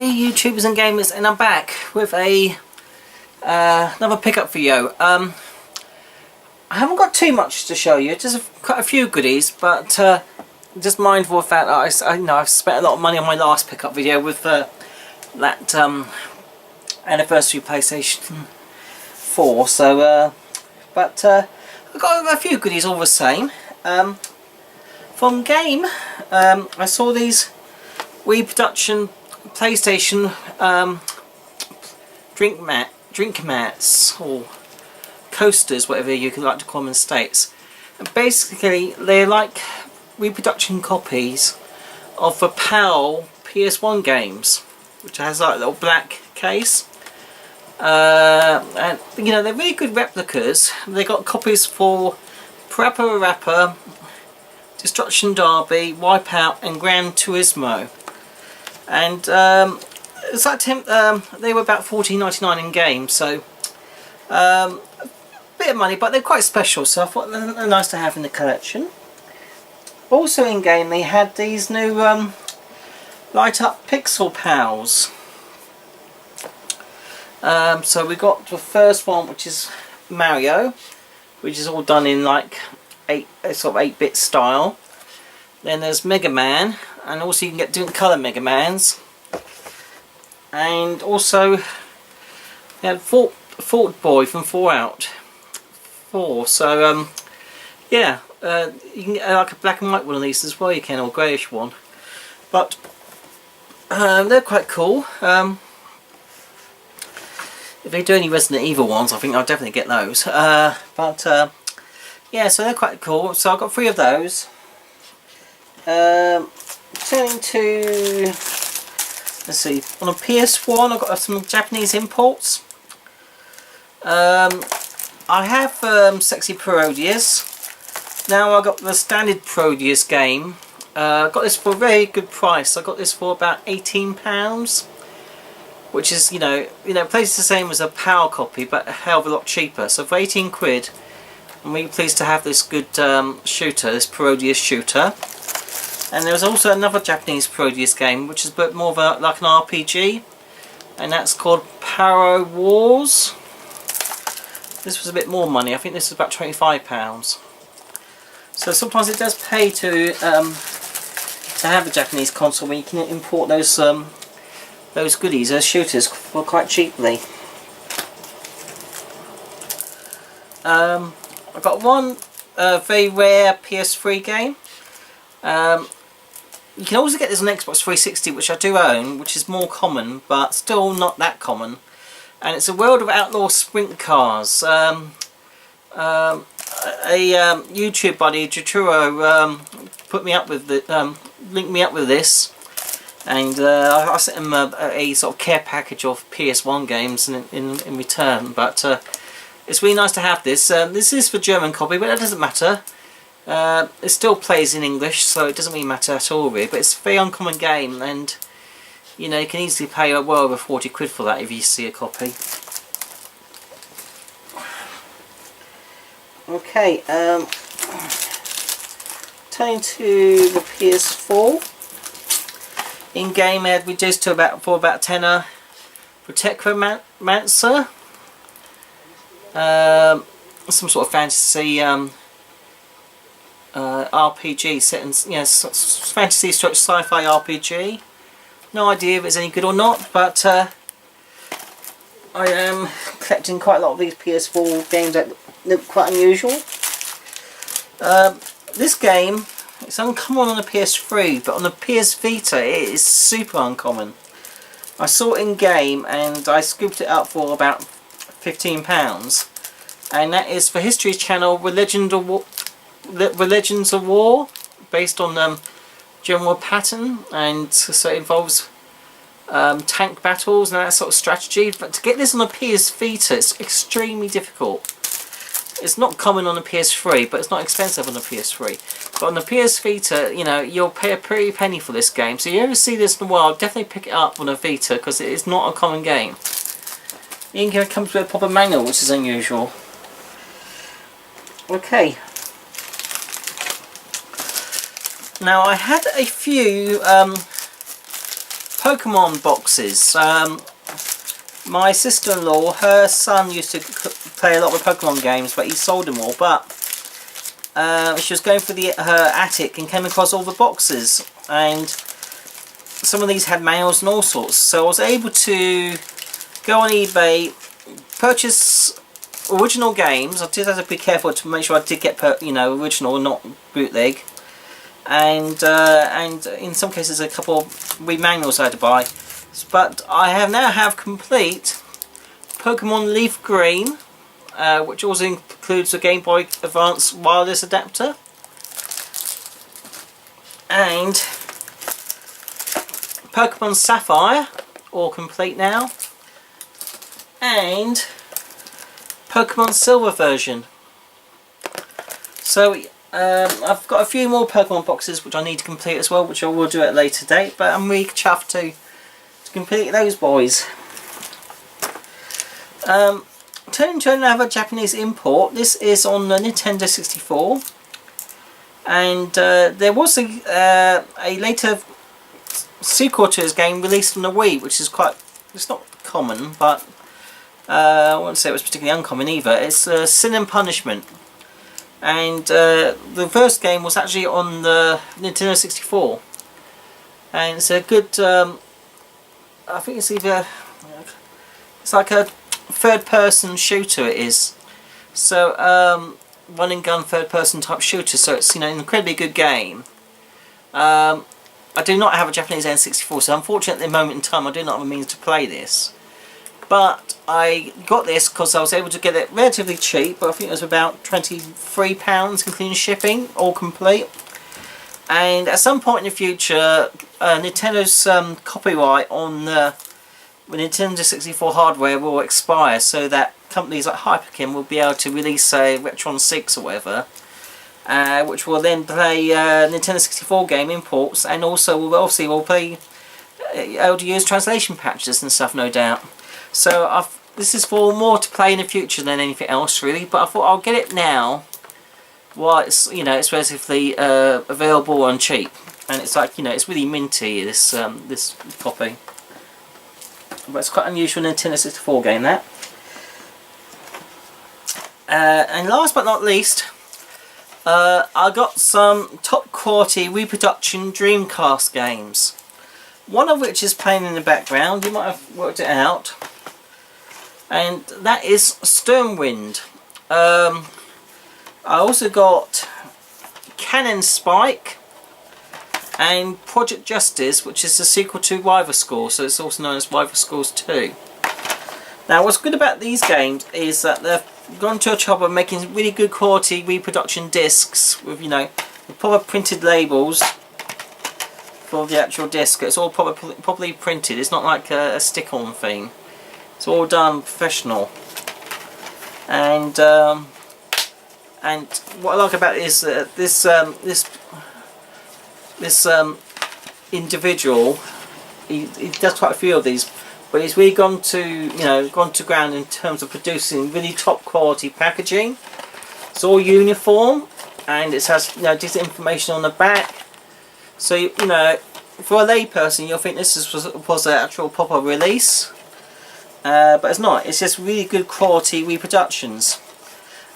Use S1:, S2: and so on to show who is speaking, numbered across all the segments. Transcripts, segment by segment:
S1: Hey YouTubers and gamers, and I'm back with a another pickup video. I haven't got too much to show you, just quite a few goodies, but just mindful of that I've spent a lot of money on my last pickup video with that anniversary PlayStation 4. So, but I've got a few goodies all the same. From Game, I saw these reproduction PlayStation drink mats or coasters, whatever you could like to call them in the States. And basically, they're like reproduction copies of the PAL PS1 games, which has like a little black case. And you know, they're really good replicas. They got copies for Parappa Rapper, Destruction Derby, Wipeout, and Gran Turismo. And it's like they were about $14.99 in Game, so a bit of money, but they're quite special, so I thought they're nice to have in the collection. Also in Game, they had these new light up Pixel Pals. So we got the first one, which is Mario, which is all done in like sort of 8-bit style. Then there's Mega Man, and also you can get different colour Mega Mans. And also we had Fort Boy from Fallout 4. So yeah, you can get like a black and white one of these as well, you can, or greyish one. But they're quite cool. If they do any Resident Evil ones, I think I'll definitely get those. Yeah, so they're quite cool. So I've got 3 of those. Turning to, let's see, on a PS1 I've got some Japanese imports. I have Sexy Parodius. Now I got the standard Parodius game. I got this for a very good price. I got this for about £18, which is, you know, plays the same as a PAL copy, but a hell of a lot cheaper. So for 18 quid, I'm really pleased to have this good shooter, this Parodius shooter. And there was also another Japanese Parodius game, which is a bit more of like an RPG, and that's called Paro Wars. This was a bit more money. I think this was about £25. So sometimes it does pay to have a Japanese console where you can import those goodies, those shooters, for quite cheaply. I've got one very rare PS3 game. You can also get this on Xbox 360, which I do own, which is more common, but still not that common. And it's a World of Outlaw Sprint Cars. A YouTube buddy, Jaturo, put me up with the, linked me up with this, and I sent him a sort of care package of PS1 games in return. But it's really nice to have this. This is for German copy, but that doesn't matter. It still plays in English, so it doesn't really matter at all really, but it's a very uncommon game, and you know, you can easily pay well over 40 quid for that if you see a copy. Okay, turning to the PS4. In Game, I had reduced to about tenner Protecromancer, some sort of fantasy RPG set in, you know, fantasy sci-fi RPG. No idea if it's any good or not, but I am collecting quite a lot of these PS4 games that look quite unusual. This game, it's uncommon on the PS3, but on the PS Vita it is super uncommon. I saw it in Game and I scooped it up for about £15, and that is for History Channel Legends of War, based on General Patton, and so it involves tank battles and that sort of strategy. But to get this on a PS Vita, it's extremely difficult. It's not common on the PS3, but it's not expensive on the PS3. But on the PS Vita, you know, you'll pay a pretty penny for this game. So if you ever see this in the wild, definitely pick it up on a Vita, because it is not a common game. It comes with a proper manual, which is unusual. Okay. Now I had a few Pokemon boxes. My sister-in-law, her son used to play a lot of Pokemon games, but he sold them all. But she was going through her attic and came across all the boxes, and some of these had manuals and all sorts. So I was able to go on eBay, purchase original games. I did have to be careful to make sure I did get original and not bootleg. And in some cases a couple of manuals I had to buy. But I now have complete Pokemon Leaf Green, which also includes a Game Boy Advance wireless adapter, and Pokemon Sapphire, all complete now, and Pokemon Silver version. So I've got a few more Pokemon boxes which I need to complete as well, which I will do at a later date, but I'm really chuffed to complete those boys. Turning to another Japanese import, this is on the Nintendo 64, and there was a later sequel to this game released on the Wii, which is it's not common, but I wouldn't say it was particularly uncommon either. It's Sin and Punishment. And the first game was actually on the Nintendo 64, and it's a good, I think it's like a third-person shooter. It is, so running gun third-person type shooter. So it's an incredibly good game. I do not have a Japanese N64, so unfortunately at the moment in time I do not have a means to play this. But I got this because I was able to get it relatively cheap, but I think it was about £23 including shipping, all complete. And at some point in the future, Nintendo's copyright on the Nintendo 64 hardware will expire, so that companies like Hyperkin will be able to release a Retron 6 or whatever, which will then play Nintendo 64 game imports, and also will play able to use translation patches and stuff, no doubt. So this is for more to play in the future than anything else, really. But I thought I'll get it now, while it's it's relatively available and cheap, and it's like it's really minty, this this copy. But it's quite unusual Nintendo 64 game, that. And last but not least, I got some top quality reproduction Dreamcast games. One of which is playing in the background. You might have worked it out. And that is Stormwind. I also got Cannon Spike and Project Justice, which is the sequel to Rival Schools, so it's also known as Rival Schools 2. Now what's good about these games is that they've gone to a trouble of making really good quality reproduction discs with with proper printed labels for the actual disc. It's all properly printed. It's not like a stick-on thing. It's all done professional, and what I like about it is that this individual, he does quite a few of these, but he's really gone to ground in terms of producing really top quality packaging. It's all uniform, and it has decent information on the back. So for a layperson, you'll think this was an actual proper release. But it's not. It's just really good quality reproductions,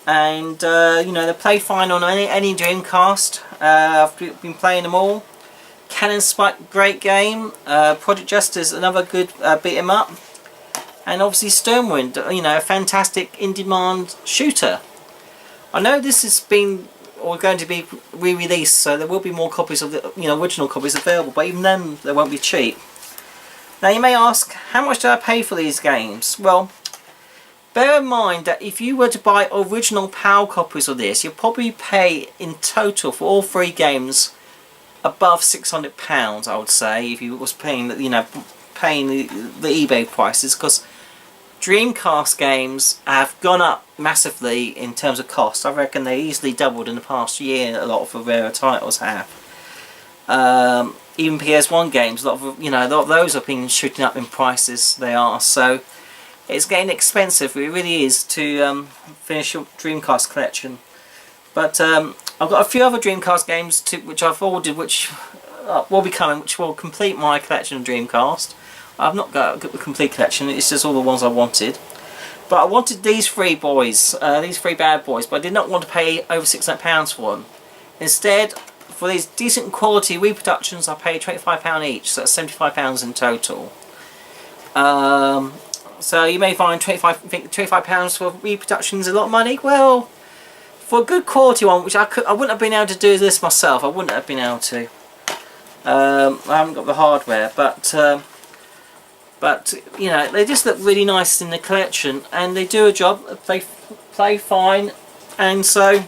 S1: and they play fine on any Dreamcast. I've been playing them all. Cannon Spike, great game. Project Justice, another good beat 'em up, and obviously Stormwind, a fantastic in-demand shooter. I know this has been going to be re-released, so there will be more copies of the original copies available, but even then they won't be cheap. Now you may ask, how much did I pay for these games? Well, bear in mind that if you were to buy original PAL copies of this, you'll probably pay in total for all three games above £600, I would say, if you was paying paying the eBay prices, because Dreamcast games have gone up massively in terms of cost. I reckon they easily doubled in the past year. A lot of the rarer titles have. Even PS1 games, a lot of those have been shooting up in prices. They are, so it's getting expensive. It really is to finish your Dreamcast collection. But I've got a few other Dreamcast games which I've ordered, which will be coming, which will complete my collection of Dreamcast. I've not got the complete collection, it's just all the ones I wanted. But I wanted these three boys, these three bad boys, but I did not want to pay over £600 for them. Instead, for these decent quality reproductions, I paid £25 each, so that's £75 in total. So you may find £25 for reproductions is a lot of money. Well, for a good quality one, which I wouldn't have been able to do this myself. I wouldn't have been able to. I haven't got the hardware, but you know, they just look really nice in the collection, and they do a job. They play fine, and so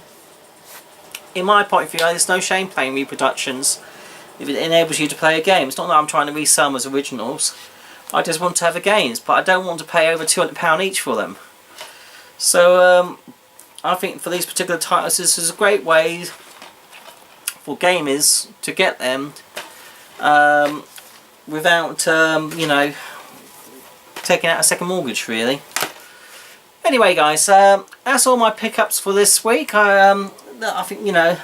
S1: in my point of view, there's no shame playing reproductions if it enables you to play a game. It's not that I'm trying to resell them as originals. I just want to have the games, but I don't want to pay over £200 each for them. So I think for these particular titles, this is a great way for gamers to get them without you know, taking out a second mortgage, really. Anyway, guys, that's all my pickups for this week. I think, you know,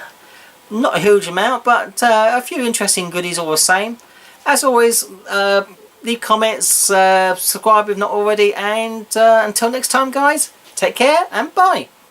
S1: not a huge amount, but a few interesting goodies all the same. As always, leave comments, subscribe if not already, and until next time, guys, take care and bye.